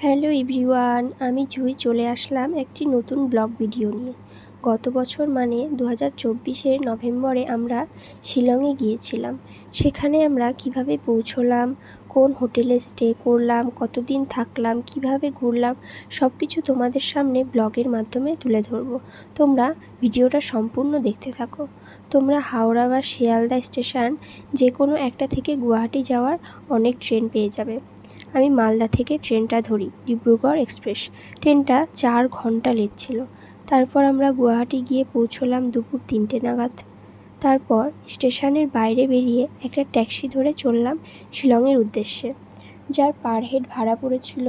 Hello everyone, আমি জুই চলে আসলাম একটি নতুন ব্লগ ভিডিও নিয়ে। গত বছর মানে 2024-এর নভেম্বরে আমরা শিলংয়ে গিয়েছিলাম। সেখানে আমরা কিভাবে পৌঁছলাম, কোন হোটেলে স্টে করলাম, কতদিন থাকলাম, কিভাবে ঘুরলাম, সব কিছু তোমাদের সামনে ব্লগের মাধ্যমে তুলে ধরবো। তোমরা ভিডিওটা সম্পূর্ণ দেখতে থাকো। তোমরা হাওড়া বা শিয়ালদা স্টেশন যে কোনো একটা থেকে গুয়াহাটি যাওয়ার অনেক ট্রেন পেয়ে যাবে। আমি মালদা থেকে ট্রেনটা ধরি, ডিব্রুগড় এক্সপ্রেস। ট্রেনটা 4 ঘন্টা লেট ছিল। তারপর আমরা গুয়াহাটি গিয়ে পৌঁছলাম দুপুর 3টে নাগাদ। তারপর স্টেশনের বাইরে বেরিয়ে একটা ট্যাক্সি ধরে চললাম শিলংয়ের উদ্দেশ্যে, যার পার হেড ভাড়া পড়েছিল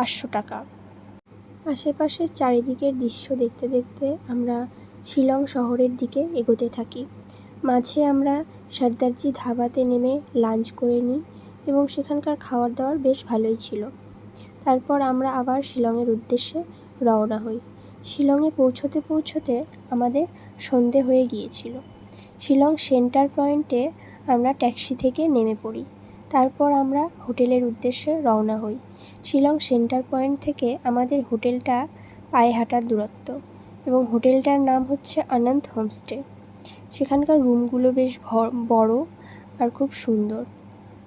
800 টাকা। আশেপাশের চারিদিকের দৃশ্য দেখতে দেখতে আমরা শিলং শহরের দিকে এগোতে থাকি। মাঝে আমরা সর্দারজি ধাবাতে নেমে লাঞ্চ করে নিই এবং সেখানকার খাবার দাবার বেশ ভালোই ছিল। তারপর আমরা আবার শিলংয়ের উদ্দেশ্যে রওনা হই। শিলংয়ে পৌঁছতে পৌঁছতে আমাদের সন্ধে হয়ে গিয়েছিল। শিলং সেন্টার পয়েন্টে আমরা ট্যাক্সি থেকে নেমে পড়ি। তারপর আমরা হোটেলের উদ্দেশ্যে রওনা হই। শিলং সেন্টার পয়েন্ট থেকে আমাদের হোটেলটা পায়ে হাঁটার দূরত্ব এবং হোটেলটার নাম হচ্ছে আনন্দ হোমস্টে। সেখানকার রুমগুলো বেশ বড় আর খুব সুন্দর।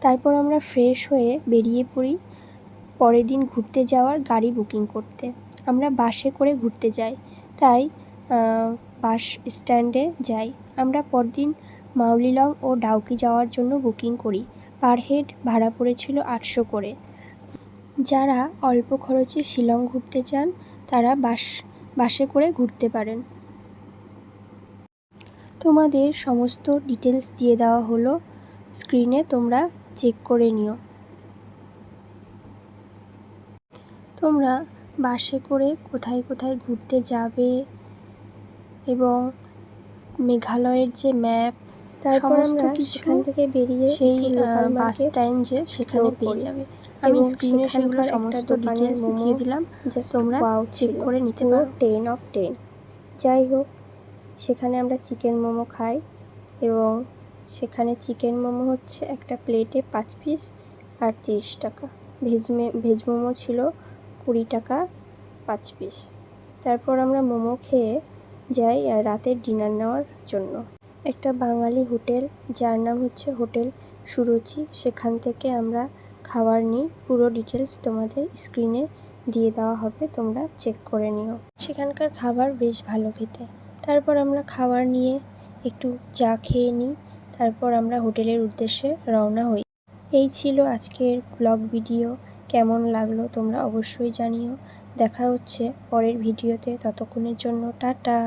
তারপর আমরা ফ্রেশ হয়ে বেরিয়ে পড়ি পরের দিন ঘুরতে যাওয়ার গাড়ি বুকিং করতে। আমরা বাসে করে ঘুরতে যাই, তাই বাস স্ট্যান্ডে যাই। আমরা পরদিন মাউলিলং ও ডাউকি যাওয়ার জন্য বুকিং করি। পার হেড ভাড়া পড়েছিল 800 করে। যারা অল্প খরচে শিলং ঘুরতে চান তারা বাসে করে ঘুরতে পারেন। তোমাদের সমস্ত ডিটেলস দিয়ে দেওয়া হলো স্ক্রিনে, তোমরা চেক করে নিও। তোমরা বাসে করে কোথায় কোথায় ঘুরতে যাবে এবং মেঘালয়ের যে ম্যাপ, তারপর আমরা সেখান থেকে বেরিয়ে সেই বাস স্ট্যান্ড যে সেখানে পেয়ে যাবে। আমি স্ক্রিনে সেগুলো সমস্ত ডিটেলস দিয়ে দিলাম, তোমরা চেক করে নিতে পারো। 10 of 10। যাই হোক, সেখানে আমরা চিকেন মোমো খাই এবং সেখানে চিকেন মোমো হচ্ছে একটা প্লেটে 5 পিস আর 30 টাকা। ভেজ মোমো ছিল 20 টাকা 5 পিস। তারপর আমরা মোমো খেয়ে যাই রাতের ডিনার নেওয়ার জন্য একটা বাঙালি হোটেল, যার নাম হচ্ছে হোটেল সুরুচি। সেখান থেকে আমরা খাবার নিই। পুরো ডিটেলস তোমাদের স্ক্রিনে দিয়ে দেওয়া হবে, তোমরা চেক করে নিও। সেখানকার খাবার বেশ ভালো খেতে। তারপর আমরা খাবার নিয়ে একটু চা খেয়ে নিই। তারপর আমরা হোটেলের উদ্দেশ্যে রওনা হই। এই ছিল আজকের ব্লগ ভিডিও। কেমন লাগলো তোমরা অবশ্যই জানিও। দেখা হচ্ছে পরের ভিডিওতে, ততক্ষণের জন্য টাটা।